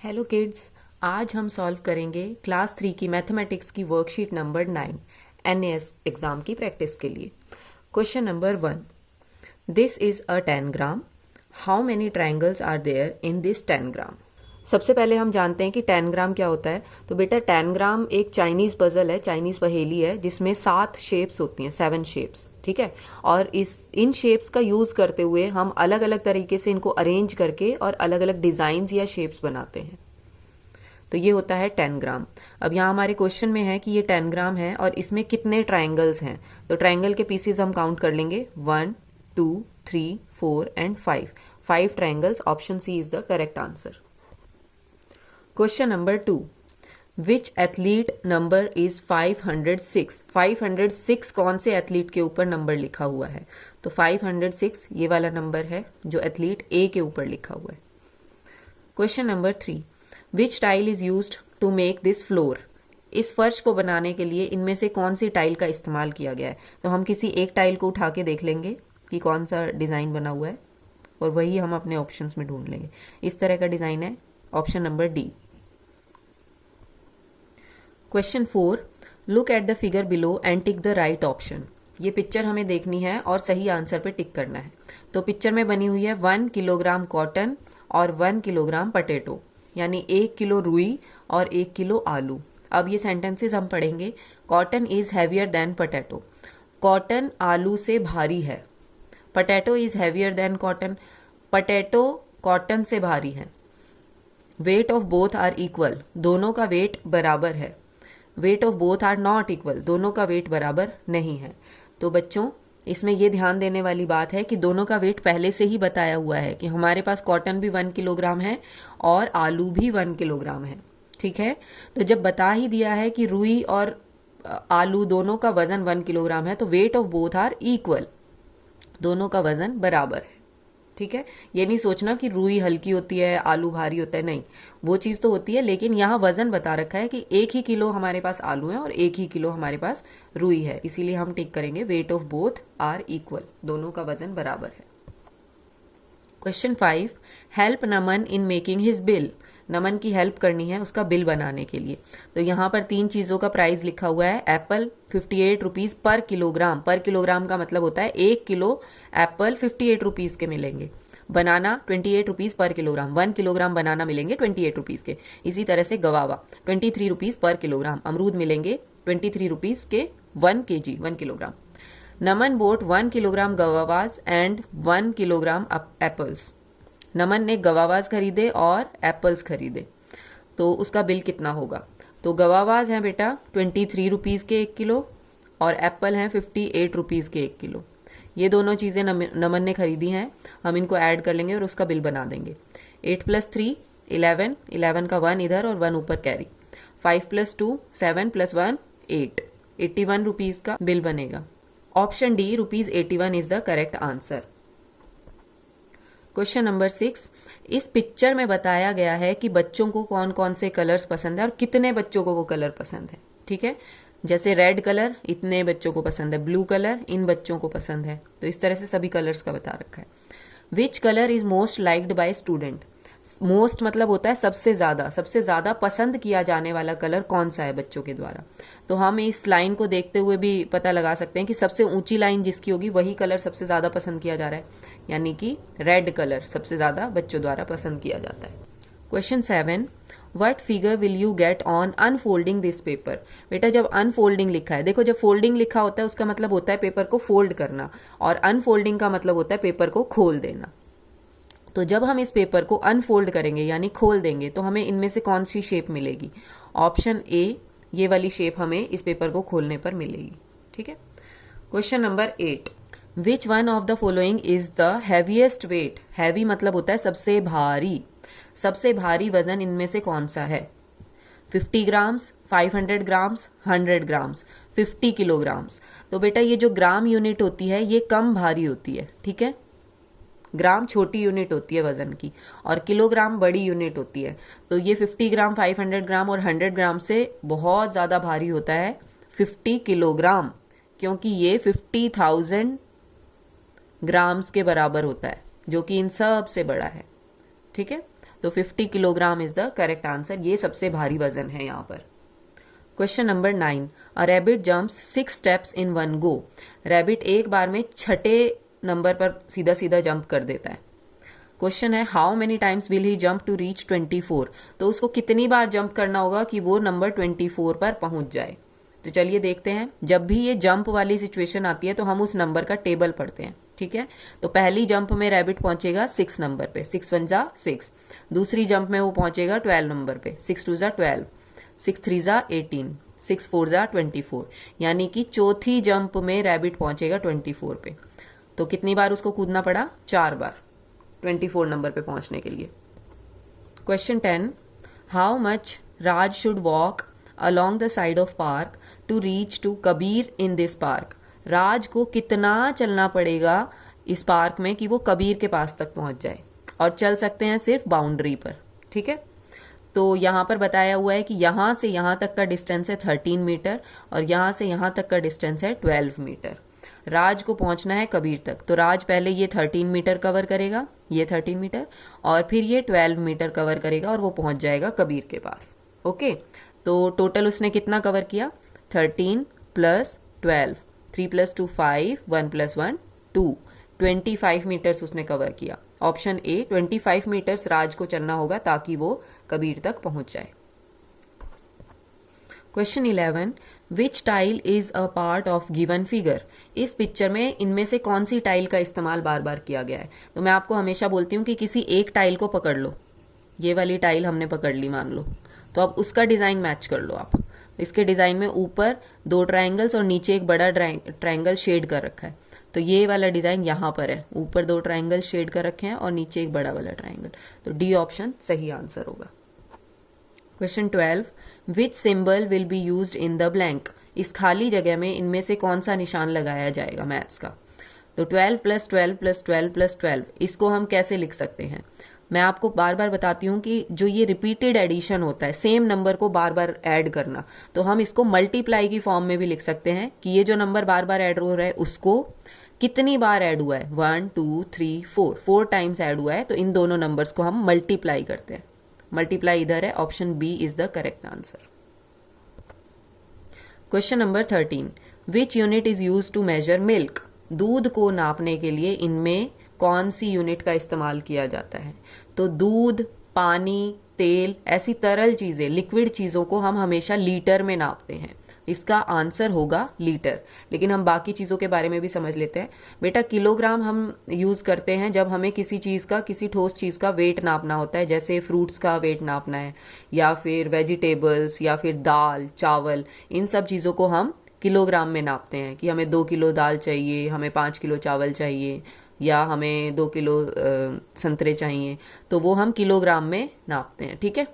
Hello kids, आज हम solve करेंगे क्लास 3 की मैथमेटिक्स की वर्कशीट नंबर 9 एनएएस एग्जाम की प्रैक्टिस के लिए। Question number 1, this is a 10 gram, how many triangles are there in this 10 gram. सबसे पहले हम जानते हैं कि 10 ग्राम क्या होता है। तो बेटा 10 ग्राम एक चाइनीज़ पजल है, चाइनीज़ पहेली है जिसमें 7 शेप्स होती हैं, 7 शेप्स, ठीक है। और इन शेप्स का यूज़ करते हुए हम अलग अलग तरीके से इनको अरेंज करके और अलग अलग डिज़ाइंस या शेप्स बनाते हैं। तो ये होता है 10 ग्राम। अब यहाँ हमारे क्वेश्चन में है कि ये 10 ग्राम है और इसमें कितने ट्राइंगल्स हैं। तो ट्राइंगल के पीसेज हम काउंट कर लेंगे, 1, 2, 3, 4 and 5। 5 triangles, option C is the correct answer. Question number 2, which athlete number is 506। 506 कौन से एथलीट के ऊपर नंबर लिखा हुआ है। तो 506 ये वाला नंबर है जो एथलीट ए के ऊपर लिखा हुआ है। Question number 3, which tile is used to make this floor. इस फर्श को बनाने के लिए इनमें से कौन सी टाइल का इस्तेमाल किया गया है। तो हम किसी एक टाइल को उठा के देख लेंगे कि कौन सा डिज़ाइन बना हुआ है और वही हम अपने ऑप्शंस में ढूंढ लेंगे। इस तरह का डिज़ाइन है, option number D. Question 4, look at the figure below and tick the right option. ये पिक्चर हमें देखनी है और सही आंसर पे टिक करना है। तो पिक्चर में बनी हुई है 1 किलोग्राम कॉटन और 1 किलोग्राम पटेटो, यानी 1 किलो रुई और 1 किलो आलू। अब ये सेंटेंसेस हम पढ़ेंगे। Cotton is heavier than potato, cotton आलू से भारी है। Potato is heavier than cotton, potato cotton से भारी है। Weight of both are equal, दोनों का वेट बराबर है। Weight of both are not equal, दोनों का वेट बराबर नहीं है। तो बच्चों इसमें यह ध्यान देने वाली बात है कि दोनों का वेट पहले से ही बताया हुआ है कि हमारे पास कॉटन भी 1 किलोग्राम है और आलू भी 1 किलोग्राम है, ठीक है। तो जब बता ही दिया है कि रुई और आलू दोनों का वजन 1 किलोग्राम है तो weight of both are equal, दोनों का वजन बराबर है, ठीक है। ये नहीं सोचना कि रुई हल्की होती है आलू भारी होता है, नहीं, वो चीज़ तो होती है, लेकिन यहाँ वजन बता रखा है कि 1 ही किलो हमारे पास आलू है और 1 ही किलो हमारे पास रुई है, इसीलिए हम टिक करेंगे weight of both are equal, दोनों का वजन बराबर है। Question 5, help Naman in making his bill. Naman की हेल्प करनी है उसका बिल बनाने के लिए। तो यहाँ पर 3 चीज़ों का प्राइस लिखा हुआ है। एप्पल 58 रुपीज़ पर किलोग्राम, पर किलोग्राम का मतलब होता है 1 किलो एप्पल 58 रुपीज़ के मिलेंगे। बनाना 28 रुपीज़ पर किलोग्राम, 1 किलोग्राम बनाना मिलेंगे 28 रुपीज़ के। इसी तरह से गवावा 23 रुपीज़ पर किलोग्राम, अमरूद मिलेंगे 23 रुपीज़ के 1 kg, 1 kilogram. Naman bought 1 kilogram guavas and 1 kilogram apples. Naman ने गवावाज खरीदे और एप्पल्स खरीदे, तो उसका बिल कितना होगा। तो गवावाज हैं बेटा 23 रुपीज़ के 1 किलो और एप्पल हैं 58 रुपीज़ के 1 किलो। ये दोनों चीज़ें नमन ने खरीदी हैं, हम इनको ऐड कर लेंगे और उसका बिल बना देंगे। 8 + 3 11, 11 का 1 इधर और 1 ऊपर कैरी। 5 + 2 7 + 1 8, 81 रुपीज़ का बिल बनेगा। Option D ₹81 is the correct answer. Question number 6, इस पिक्चर में बताया गया है कि बच्चों को कौन कौन से कलर्स पसंद है और कितने बच्चों को वो कलर पसंद है, ठीक है। जैसे रेड कलर इतने बच्चों को पसंद है, ब्लू कलर इन बच्चों को पसंद है, तो इस तरह से सभी कलर्स का बता रखा है। Which colour is most liked by student. Most मतलब होता है सबसे ज़्यादा पसंद किया जाने वाला कलर कौन सा है बच्चों के द्वारा। तो हम इस लाइन को देखते हुए भी पता लगा सकते हैं कि सबसे ऊंची लाइन जिसकी होगी वही कलर सबसे ज़्यादा पसंद किया जा रहा है, यानी कि रेड कलर सबसे ज़्यादा बच्चों द्वारा पसंद किया जाता है। Question 7, what figure will you get on unfolding this paper. बेटा जब अनफोल्डिंग लिखा है, देखो जब फोल्डिंग लिखा होता है उसका मतलब होता है पेपर को फोल्ड करना और अनफोल्डिंग का मतलब होता है पेपर को खोल देना। तो जब हम इस पेपर को अनफोल्ड करेंगे यानी खोल देंगे तो हमें इनमें से कौन सी शेप मिलेगी। ऑप्शन ए, ये वाली शेप हमें इस पेपर को खोलने पर मिलेगी, ठीक है। Question number 8, which one of the following is the heaviest weight. Heavy मतलब होता है सबसे भारी, सबसे भारी वजन इनमें से कौन सा है। 50 ग्राम्स, 500 ग्राम्स, 100 ग्राम्स, 50 किलोग्राम्स। तो बेटा ये जो ग्राम यूनिट होती है ये कम भारी होती है, ठीक है। ग्राम छोटी यूनिट होती है वजन की और किलोग्राम बड़ी यूनिट होती है। तो ये 50 ग्राम, 500 ग्राम और 100 ग्राम से बहुत ज़्यादा भारी होता है 50 किलोग्राम, क्योंकि ये 50,000 ग्राम्स के बराबर होता है, जो कि इन सब से बड़ा है, ठीक है। तो 50 kilogram is the correct answer. ये सबसे भारी वजन है यहाँ पर। Question number 9, a rabbit jumps 6 steps in one go. Rabbit एक बार में 6ठे नंबर पर सीधा सीधा जंप कर देता है। क्वेश्चन है how many times will he jump to reach 24। तो उसको कितनी बार जंप करना होगा कि वो नंबर 24 पर पहुंच जाए। तो चलिए देखते हैं। जब भी ये जंप वाली सिचुएशन आती है तो हम उस नंबर का टेबल पढ़ते हैं, ठीक है। तो पहली जंप में रैबिट पहुंचेगा 6 नंबर पे, 6 1 जा 6। दूसरी जंप में वो पहुंचेगा 12 नंबर पे, 6 2 जा 12, 6 3 जा 18, 6 4 जा 24। यानी कि चौथी जंप में रैबिट पहुंचेगा 24 पे। तो कितनी बार उसको कूदना पड़ा? 4 बार 24 नंबर पे पहुंचने के लिए। Question 10, how much Raj should walk along the side of park to reach to Kabir in this park. Raj को कितना चलना पड़ेगा इस पार्क में कि वो कबीर के पास तक पहुंच जाए, और चल सकते हैं सिर्फ बाउंड्री पर, ठीक है। तो यहाँ पर बताया हुआ है कि यहाँ से यहाँ तक का डिस्टेंस है 13 मीटर और यहाँ से यहाँ तक का डिस्टेंस है 12 मीटर। राज को पहुंचना है कबीर तक, तो राज पहले ये 13 मीटर कवर करेगा, ये 13 मीटर, और फिर ये 12 मीटर कवर करेगा और वो पहुंच जाएगा कबीर के पास। ओके, तो टोटल उसने कितना कवर किया? 13 + 12, 3 + 2 5, 1 + 1 2, 25 मीटर्स उसने कवर किया। ऑप्शन ए, 25 मीटर्स राज को चलना होगा ताकि वो कबीर तक पहुंच जाए। Question 11, which tile is a part of given figure. इस पिक्चर में इनमें से कौन सी टाइल का इस्तेमाल बार बार किया गया है? तो मैं आपको हमेशा बोलती हूँ कि किसी एक टाइल को पकड़ लो। ये वाली टाइल हमने पकड़ ली मान लो, तो अब उसका डिज़ाइन मैच कर लो आप। इसके डिज़ाइन में ऊपर 2 ट्रायंगल्स और नीचे एक बड़ा ट्रायंगल शेड कर रखा है। तो ये वाला डिज़ाइन यहाँ पर है, ऊपर 2 ट्रायंगल शेड कर रखे हैं और नीचे एक बड़ा वाला ट्रायंगल। तो डी ऑप्शन सही आंसर होगा। Question 12, which symbol will be used in the blank. इस खाली जगह में इनमें से कौन सा निशान लगाया जाएगा मैथ्स का? तो 12 + 12 + 12 + 12, इसको हम कैसे लिख सकते हैं? मैं आपको बार बार बताती हूँ कि जो ये रिपीटेड एडिशन होता है, सेम नंबर को बार बार ऐड करना, तो हम इसको मल्टीप्लाई की फॉर्म में भी लिख सकते हैं कि ये जो नंबर बार बार ऐड हो रहा है उसको कितनी बार ऐड हुआ है, 1 2 3 4 टाइम्स ऐड हुआ है। तो इन दोनों नंबर्स को हम मल्टीप्लाई करते हैं। मल्टीप्लाई इधर है, option B is the correct answer. Question number 13, which unit is use to measure milk. दूध को नापने के लिए इनमें कौन सी यूनिट का इस्तेमाल किया जाता है? तो दूध, पानी, तेल, ऐसी तरल चीज़ें, लिक्विड चीज़ों को हम हमेशा लीटर में नापते हैं। इसका आंसर होगा लीटर। लेकिन हम बाकी चीज़ों के बारे में भी समझ लेते हैं। बेटा, किलोग्राम हम यूज़ करते हैं जब हमें किसी चीज़ का, किसी ठोस चीज़ का वेट नापना होता है, जैसे फ्रूट्स का वेट नापना है, या फिर वेजिटेबल्स, या फिर दाल, चावल, इन सब चीज़ों को हम किलोग्राम में नापते हैं कि हमें 2 किलो दाल चाहिए, हमें 5 किलो चावल चाहिए, या हमें 2 किलो संतरे चाहिए, तो वो हम किलोग्राम में नापते हैं, ठीक है।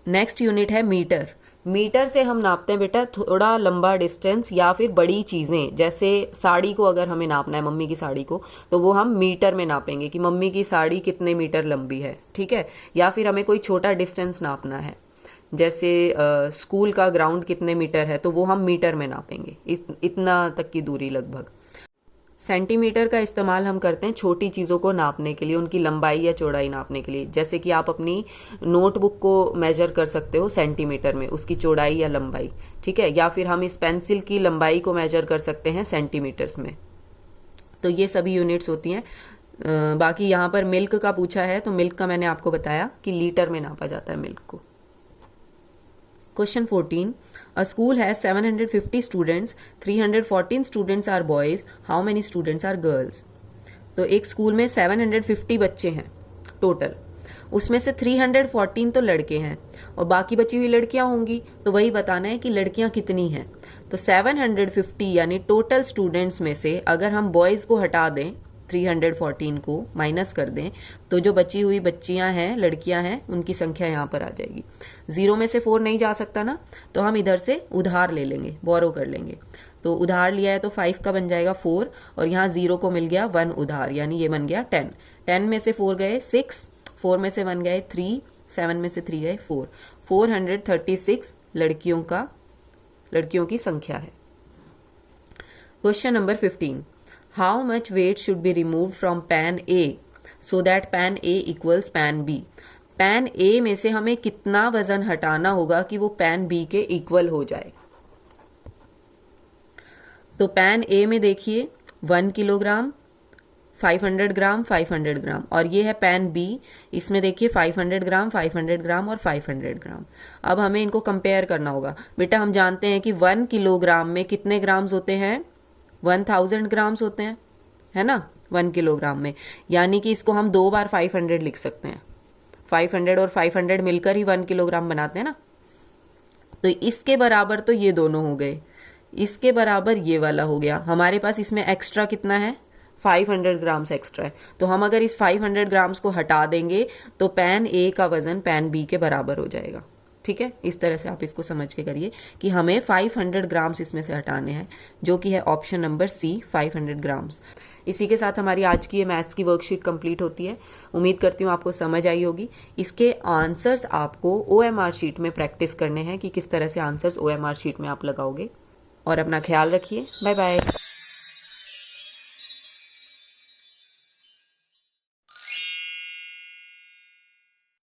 नेक्स्ट यूनिट है मीटर। मीटर से हम नापते हैं बेटा थोड़ा लंबा डिस्टेंस या फिर बड़ी चीज़ें, जैसे साड़ी को अगर हमें नापना है, मम्मी की साड़ी को, तो वो हम मीटर में नापेंगे कि मम्मी की साड़ी कितने मीटर लंबी है, ठीक है। या फिर हमें कोई छोटा डिस्टेंस नापना है, जैसे स्कूल का ग्राउंड कितने मीटर है, तो वो हम मीटर में नापेंगे, इतना तक की दूरी लगभग। सेंटीमीटर का इस्तेमाल हम करते हैं छोटी चीज़ों को नापने के लिए, उनकी लंबाई या चौड़ाई नापने के लिए। जैसे कि आप अपनी नोटबुक को मेजर कर सकते हो सेंटीमीटर में, उसकी चौड़ाई या लंबाई, ठीक है। या फिर हम इस पेंसिल की लंबाई को मेजर कर सकते हैं सेंटीमीटर्स में। तो ये सभी यूनिट्स होती हैं। बाकी यहाँ पर मिल्क का पूछा है, तो मिल्क का मैंने आपको बताया कि लीटर में नापा जाता है मिल्क को। Question 14, a school has 750 students, 314 students are boys, how many students are girls? तो एक स्कूल में 750 बच्चे हैं टोटल, उसमें से 314 तो लड़के हैं और बाकी बची हुई लड़कियां होंगी, तो वही बताना है कि लड़कियां कितनी हैं। तो 750 यानी टोटल स्टूडेंट्स में से अगर हम बॉयज़ को हटा दें, 314 को माइनस कर दें, तो जो बची हुई बच्चियां हैं, लड़कियां हैं, उनकी संख्या यहाँ पर आ जाएगी। 0 में से 4 नहीं जा सकता ना, तो हम इधर से उधार ले लेंगे, बोरो कर लेंगे। तो उधार लिया है तो 5 का बन जाएगा 4, और यहाँ 0 को मिल गया 1 उधार, यानी ये बन गया 10। 10 में से 4 गए 6, 4 में से 1 गए 3, 7 में से 3 गए 4। 436 लड़कियों की संख्या है। Question number 15, how much weight should be remove from pan A. So that pan A equals pan B. Pan A में से हमें कितना वजन हटाना होगा कि वो पैन बी के इक्वल हो जाए। तो पैन ए में देखिए 1 किलोग्राम, 500 ग्राम, 500 ग्राम, और ये है पैन बी, इसमें देखिए 500 ग्राम, 500 ग्राम और 500 ग्राम। अब हमें इनको कंपेयर करना होगा। बेटा हम जानते हैं कि 1 किलोग्राम में कितने ग्राम्स होते हैं, 1000 ग्राम्स होते हैं, है ना, 1 किलोग्राम में। यानी कि इसको हम 2 बार 500 लिख सकते हैं। 500 और 500 मिलकर ही 1 किलोग्राम बनाते हैं ना। तो इसके बराबर तो ये दोनों हो गए, इसके बराबर ये वाला हो गया। हमारे पास इसमें एक्स्ट्रा कितना है, 500 ग्राम्स एक्स्ट्रा है। तो हम अगर इस 500 ग्राम्स को हटा देंगे तो पैन ए का वजन पैन बी के बराबर हो जाएगा। ठीक है, इस तरह से आप इसको समझ के करिए कि हमें 500 ग्राम्स इसमें से हटाने हैं, जो कि है ऑप्शन नंबर सी, 500 ग्राम्स। इसी के साथ हमारी आज की ये मैथ्स की वर्कशीट कंप्लीट होती है। उम्मीद करती हूँ आपको समझ आई होगी। इसके आंसर्स आपको OMR शीट में प्रैक्टिस करने हैं कि किस तरह से आंसर्स OMR शीट में आप लगाओगे। और अपना ख्याल रखिए। Bye bye.